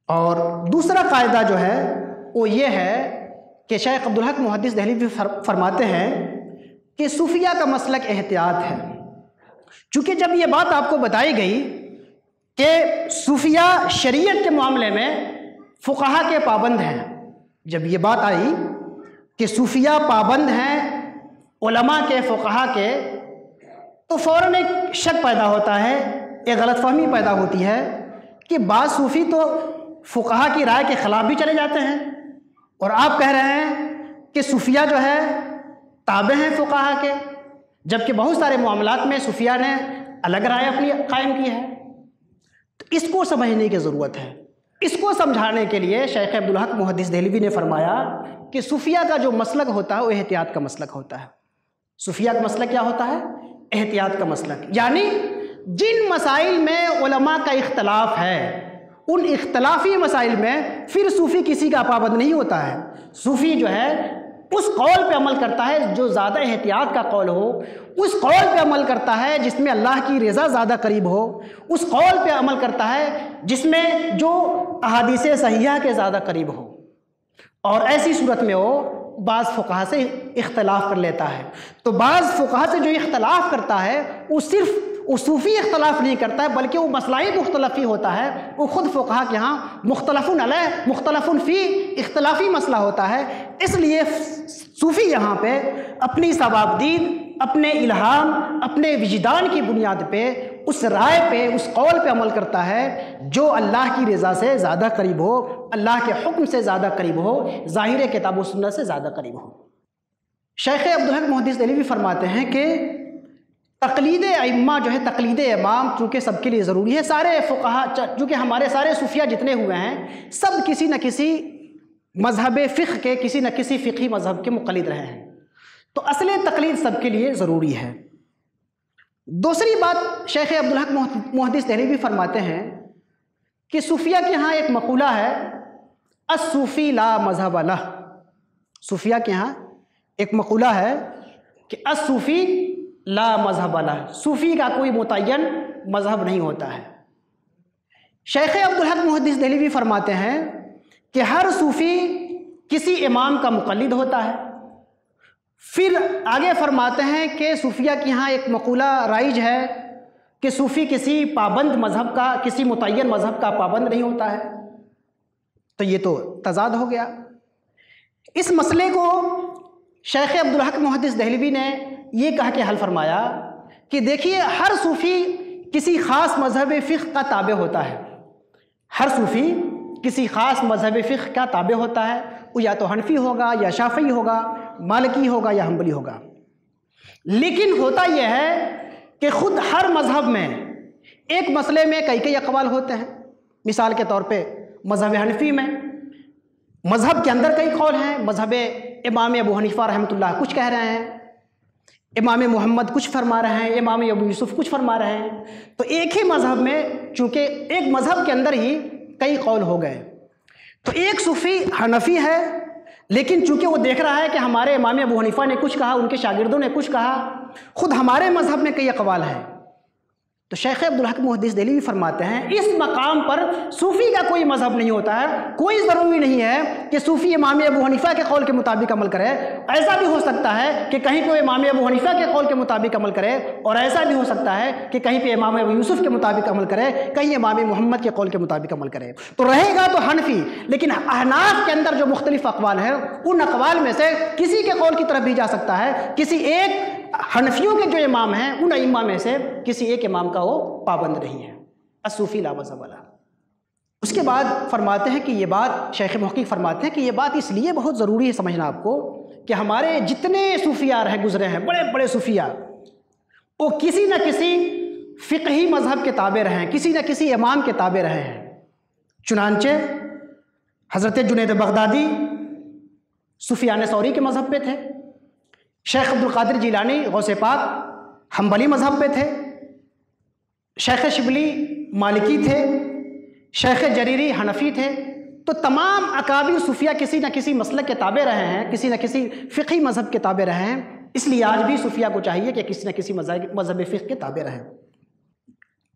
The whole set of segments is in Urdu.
اور دوسرا قاعدہ جو ہے وہ یہ ہے کہ شیخ عبدالحق محدث دہلوی فرماتے ہیں کہ صوفیہ کا مسلک احتیاط ہے. چونکہ جب یہ بات آپ کو بتائی گئی کہ صوفیہ شریعت کے معاملے میں فقہا کے پابند ہیں، جب یہ بات آئی کہ صوفیہ پابند ہیں علماء کے، فقہا کے، تو فوراً ایک شک پیدا ہوتا ہے، ایک غلط فہمی پیدا ہوتی ہے کہ بعض صوفی تو فقہا کی رائے کے خلاف بھی چلے جاتے ہیں، اور آپ کہہ رہے ہیں کہ صوفیہ جو ہے تابع ہیں فقہا کے، جبکہ بہت سارے معاملات میں صوفیہ نے الگ رائے اپنی قائم کی ہے. تو اس کو سمجھنے کی ضرورت ہے. اس کو سمجھانے کے لیے شیخ عبدالحق محدث دہلوی نے فرمایا کہ صوفیہ کا جو مسلک ہوتا ہے وہ احتیاط کا مسلک ہوتا ہے. صوفیہ کا مسلک کیا ہوتا ہے؟ احتیاط کا مسلک. یعنی جن مسائل میں علماء کا اختلاف ہے ان اختلافی مسائل میں پھر صوفی کسی کا پابند نہیں ہوتا ہے. صوفی جو ہے اس قول پہ عمل کرتا ہے جو زیادہ احتیاط کا قول ہو، اس قول پہ عمل کرتا ہے جس میں اللہ کی رضا زیادہ قریب ہو، اس قول پہ عمل کرتا ہے جس میں جو احادیث صحیحہ کے زیادہ قریب ہو. اور ایسی صورت میں وہ بعض فقہا سے اختلاف کر لیتا ہے. تو بعض فقہا سے جو اختلاف کرتا ہے وہ صرف وہ صوفی اختلاف نہیں کرتا ہے بلکہ وہ مسئلہ مختلفی ہوتا ہے، وہ خود فقہا کے ہاں مختلف علیہ مختلف فی اختلافی مسئلہ ہوتا ہے. اس لیے صوفی یہاں پہ اپنی ثوابدید، اپنے الہام، اپنے وجدان کی بنیاد پہ اس رائے پہ، اس قول پہ عمل کرتا ہے جو اللہ کی رضا سے زیادہ قریب ہو، اللہ کے حکم سے زیادہ قریب ہو، ظاہر کتاب و سنت سے زیادہ قریب ہو. شیخ عبدالحق محدث دہلوی فرماتے ہیں کہ تقلید ائمہ جو ہے، تقلید امام چونکہ سب کے لیے ضروری ہے. سارے فقہا چونکہ ہمارے سارے صوفیہ جتنے ہوئے ہیں سب کسی نہ کسی مذہب فقہ کے، کسی نہ کسی فقہی مذہب کے مقلد رہے ہیں، تو اصل تقلید سب کے لیے ضروری ہے. دوسری بات شیخ عبدالحق محدث دہلوی فرماتے ہیں کہ صوفیہ کے ہاں ایک مقولہ ہے، الصوفی لا مذہب لہ. صوفیہ کے ہاں ایک مقولہ ہے کہ الصوفی لا مذہب لہ، صوفی کا کوئی متعین مذہب نہیں ہوتا ہے. شیخ عبدالحق محدث دہلوی فرماتے ہیں کہ ہر صوفی کسی امام کا مقلد ہوتا ہے. پھر آگے فرماتے ہیں کہ صوفیہ کے یہاں ایک مقولہ رائج ہے کہ صوفی کسی پابند مذہب کا، کسی متعین مذہب کا پابند نہیں ہوتا ہے. تو یہ تو تضاد ہو گیا. اس مسئلے کو شیخ عبدالحق محدث دہلوی نے یہ کہا کہ حل فرمایا کہ دیکھیے ہر صوفی کسی خاص مذہب فقہ کا تابع ہوتا ہے. ہر صوفی کسی خاص مذہب فقہ کا تابع ہوتا ہے، وہ یا تو حنفی ہوگا یا شافعی ہوگا، مالکی ہوگا یا حنبلی ہوگا. لیکن ہوتا یہ ہے کہ خود ہر مذہب میں ایک مسئلے میں کئی اقوال ہوتے ہیں. مثال کے طور پہ مذہب حنفی میں مذہب کے اندر کئی قول ہیں. مذہب امام ابو حنیفہ رحمۃ اللہ کچھ کہہ رہے ہیں، امام محمد کچھ فرما رہے ہیں، امام ابو یوسف کچھ فرما رہے ہیں. تو ایک ہی مذہب میں چونکہ ایک مذہب کے اندر ہی کئی قول ہو گئے، تو ایک صوفی حنفی ہے لیکن چونکہ وہ دیکھ رہا ہے کہ ہمارے امام ابو حنیفہ نے کچھ کہا، ان کے شاگردوں نے کچھ کہا، خود ہمارے مذہب میں کئی اقوال ہیں. تو شیخ عبدالحق محدث دہلوی فرماتے ہیں اس مقام پر صوفی کا کوئی مذہب نہیں ہوتا ہے. کوئی ضروری نہیں ہے کہ صوفی امام ابو حنیفہ کے قول کے مطابق عمل کرے. ایسا بھی ہو سکتا ہے کہ کہیں کوئی امام ابو حنیفہ کے قول کے مطابق عمل کرے، اور ایسا بھی ہو سکتا ہے کہ کہیں پہ امام ابو یوسف کے مطابق عمل کرے، کہیں امام محمد کے قول کے مطابق عمل کرے. تو رہے گا تو حنفی. لیکن احناف کے اندر جو مختلف اقوال ہیں ان اقوال میں سے کسی کے قول کی طرف بھی جا سکتا ہے. کسی ایک حنفیوں کے جو امام ہیں ان ائمہ میں سے کسی ایک امام کا وہ پابند نہیں ہے. الصوفی لا مذہب لہ. اس کے بعد فرماتے ہیں کہ یہ بات شیخ محقق فرماتے ہیں کہ یہ بات اس لیے بہت ضروری ہے سمجھنا آپ کو کہ ہمارے جتنے صوفیاء رہ گزرے ہیں، بڑے بڑے صوفیاء، وہ کسی نہ کسی فقہی مذہب کے تابع رہے ہیں، کسی نہ کسی امام کے تابع رہے ہیں. چنانچہ حضرت جنید بغدادی سفیان ثوری کے مذہب پہ تھے، شیخ عبدالقادر جیلانی غوث پاک حنبلی مذہب پہ تھے، شیخ شبلی مالکی تھے، شیخ جریری حنفی تھے. تو تمام اکابر صوفیہ کسی نہ کسی مسلک کے تابع رہے ہیں، کسی نہ کسی فقہی مذہب کے تابع رہے ہیں. اس لیے آج بھی صوفیہ کو چاہیے کہ کسی نہ کسی مذہب فقہ کے تابع رہیں.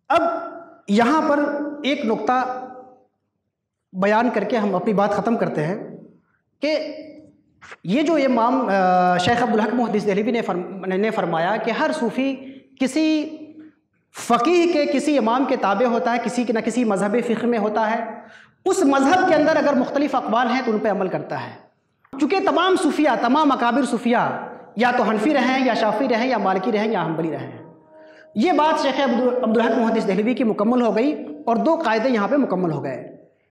اب یہاں پر ایک نقطہ بیان کر کے ہم اپنی بات ختم کرتے ہیں کہ یہ جو امام شیخ عبدالحق محدث دہلوی نے فرمایا کہ ہر صوفی کسی فقیہ کے کسی امام کے تابع ہوتا ہے، کسی نہ کسی مذہب فقہ میں ہوتا ہے، اس مذہب کے اندر اگر مختلف اقوال ہیں تو ان پہ عمل کرتا ہے۔ چونکہ تمام صوفیہ، تمام اکابر صوفیہ یا تو حنفی رہیں یا شافعی رہیں یا مالکی رہیں یا حنبلی رہیں۔ یہ بات شیخ عبدالحق محدث دہلوی کی مکمل ہو گئی اور 2 قاعدے یہاں پہ مکمل ہو گئے۔